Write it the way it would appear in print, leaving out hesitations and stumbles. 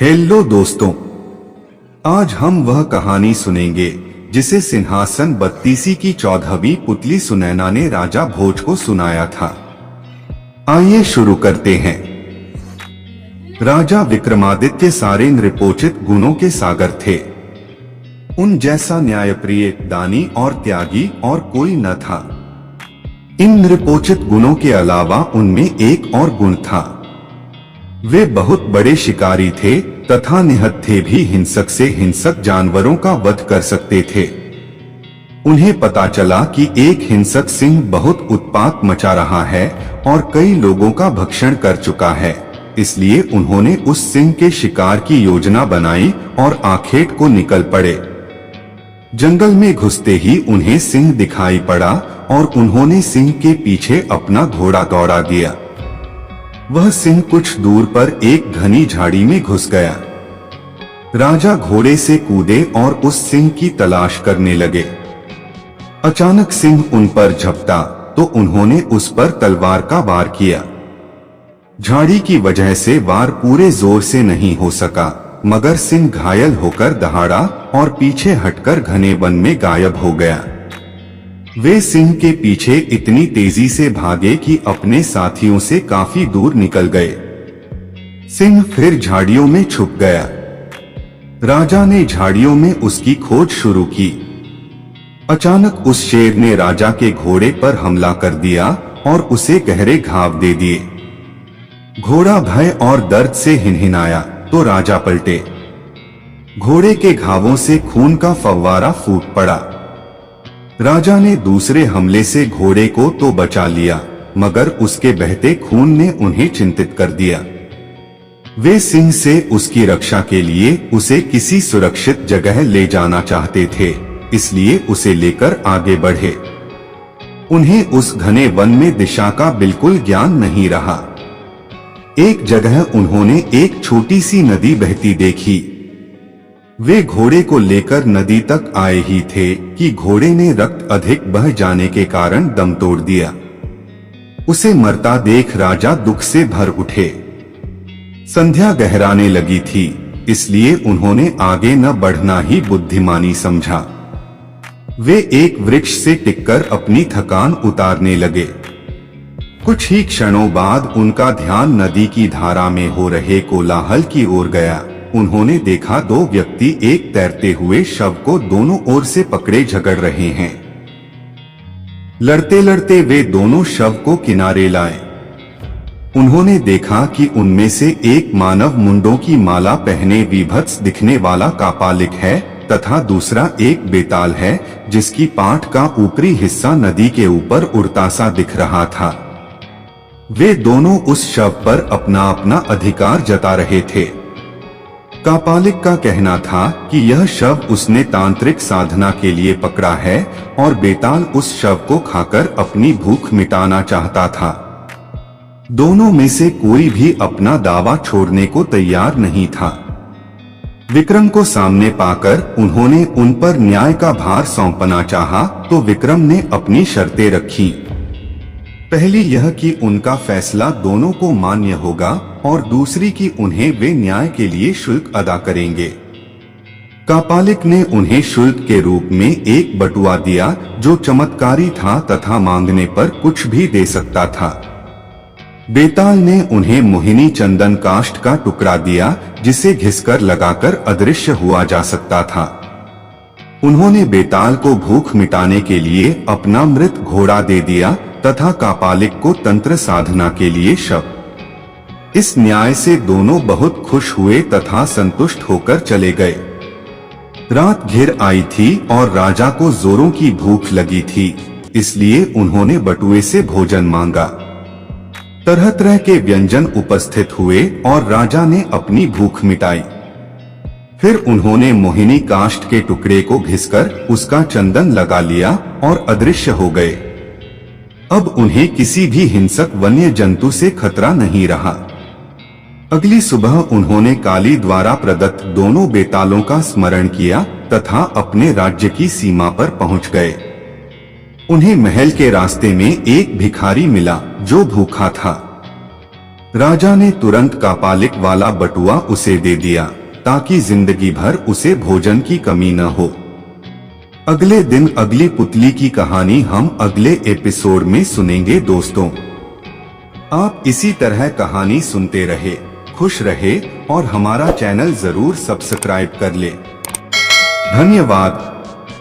Hello दोस्तों, आज हम वह कहानी सुनेंगे जिसे सिंहासन बत्तीसी की 14वीं पुतली सुनैना ने राजा भोज को सुनाया था। आइए शुरू करते हैं। राजा विक्रमादित्य सारे नृपोचित गुणों के सागर थे। उन जैसा न्यायप्रिय, दानी और त्यागी और कोई न था। इन नृपोचित गुणों के अलावा उनमें एक और गुण था। वे बहुत बड़े शिकारी थे तथा निहत्थे भी हिंसक से हिंसक जानवरों का वध कर सकते थे। उन्हें पता चला कि एक हिंसक सिंह बहुत उत्पात मचा रहा है और कई लोगों का भक्षण कर चुका है। इसलिए उन्होंने उस सिंह के शिकार की योजना बनाई और आखेट को निकल पड़े। जंगल में घुसते ही उन्हें सिंह दिखाई पड़ा और उन्होंने सिंह के पीछे अपना घोड़ा दौड़ा दिया। वह सिंह कुछ दूर पर एक घनी झाड़ी में घुस गया। राजा घोड़े से कूदे और उस सिंह की तलाश करने लगे। अचानक सिंह उन पर झपटा तो उन्होंने उस पर तलवार का वार किया। झाड़ी की वजह से वार पूरे जोर से नहीं हो सका, मगर सिंह घायल होकर दहाड़ा और पीछे हटकर घने वन में गायब हो गया। वे सिंह के पीछे इतनी तेजी से भागे कि अपने साथियों से काफी दूर निकल गए। सिंह फिर झाड़ियों में छुप गया। राजा ने झाड़ियों में उसकी खोज शुरू की। अचानक उस शेर ने राजा के घोड़े पर हमला कर दिया और उसे गहरे घाव दे दिए। घोड़ा भय और दर्द से हिनहिनाया तो राजा पलटे। घोड़े के घावों से खून का फव्वारा फूट पड़ा। राजा ने दूसरे हमले से घोड़े को तो बचा लिया, मगर उसके बहते खून ने उन्हें चिंतित कर दिया। वे सिंह से उसकी रक्षा के लिए उसे किसी सुरक्षित जगह ले जाना चाहते थे, इसलिए उसे लेकर आगे बढ़े। उन्हें उस घने वन में दिशा का बिल्कुल ज्ञान नहीं रहा। एक जगह उन्होंने एक छोटी सी नदी बहती देखी। वे घोड़े को लेकर नदी तक आए ही थे कि घोड़े ने रक्त अधिक बह जाने के कारण दम तोड़ दिया। उसे मरता देख राजा दुख से भर उठे। संध्या गहराने लगी थी, इसलिए उन्होंने आगे न बढ़ना ही बुद्धिमानी समझा। वे एक वृक्ष से टिककर अपनी थकान उतारने लगे। कुछ ही क्षणों बाद उनका ध्यान नदी की धारा में हो रहे कोलाहल की ओर गया। उन्होंने देखा दो व्यक्ति एक तैरते हुए शव को दोनों ओर से पकड़े झगड़ रहे हैं। लड़ते लड़ते वे दोनों शव को किनारे लाए। उन्होंने देखा कि उनमें से एक मानव मुंडों की माला पहने विभत्स दिखने वाला कापालिक है तथा दूसरा एक बेताल है जिसकी पाठ का ऊपरी हिस्सा नदी के ऊपर उड़ता सा दिख रहा था। वे दोनों उस शव पर अपना अपना अधिकार जता रहे थे। कापालिक का कहना था कि यह शव उसने तांत्रिक साधना के लिए पकड़ा है और बेताल उस शव को खाकर अपनी भूख मिटाना चाहता था। दोनों में से कोई भी अपना दावा छोड़ने को तैयार नहीं था। विक्रम को सामने पाकर उन्होंने उन पर न्याय का भार सौंपना चाहा तो विक्रम ने अपनी शर्तें रखी। पहली यह कि उनका फैसला दोनों को मान्य होगा और दूसरी कि उन्हें वे न्याय के लिए शुल्क अदा करेंगे। कापालिक ने उन्हें शुल्क के रूप में एक बटुआ दिया जो चमत्कारी था तथा मांगने पर कुछ भी दे सकता था। बेताल ने उन्हें मोहिनी चंदन काष्ठ का टुकड़ा दिया जिसे घिसकर लगाकर अदृश्य हुआ जा सकता था। उन्होंने बेताल को भूख मिटाने के लिए अपना मृत घोड़ा दे दिया तथा कापालिक को तंत्र साधना के लिए शव। इस न्याय से दोनों बहुत खुश हुए तथा संतुष्ट होकर चले गए। रात घिर आई थी और राजा को जोरों की भूख लगी थी, इसलिए उन्होंने बटुए से भोजन मांगा। तरह तरह के व्यंजन उपस्थित हुए और राजा ने अपनी भूख मिटाई। फिर उन्होंने मोहिनी काष्ठ के टुकड़े को घिसकर उसका चंदन लगा लिया और अदृश्य हो गए। अब उन्हें किसी भी हिंसक वन्य जंतु से खतरा नहीं रहा। अगली सुबह उन्होंने काली द्वारा प्रदत्त दोनों बेतालों का स्मरण किया तथा अपने राज्य की सीमा पर पहुंच गए। उन्हें महल के रास्ते में एक भिखारी मिला जो भूखा था। राजा ने तुरंत कापालिक वाला बटुआ उसे दे दिया ताकि जिंदगी भर उसे भोजन की कमी न हो। अगले दिन अगली पुतली की कहानी हम अगले एपिसोड में सुनेंगे दोस्तों। आप इसी तरह कहानी सुनते रहे, खुश रहे और हमारा चैनल जरूर सब्सक्राइब कर ले। धन्यवाद।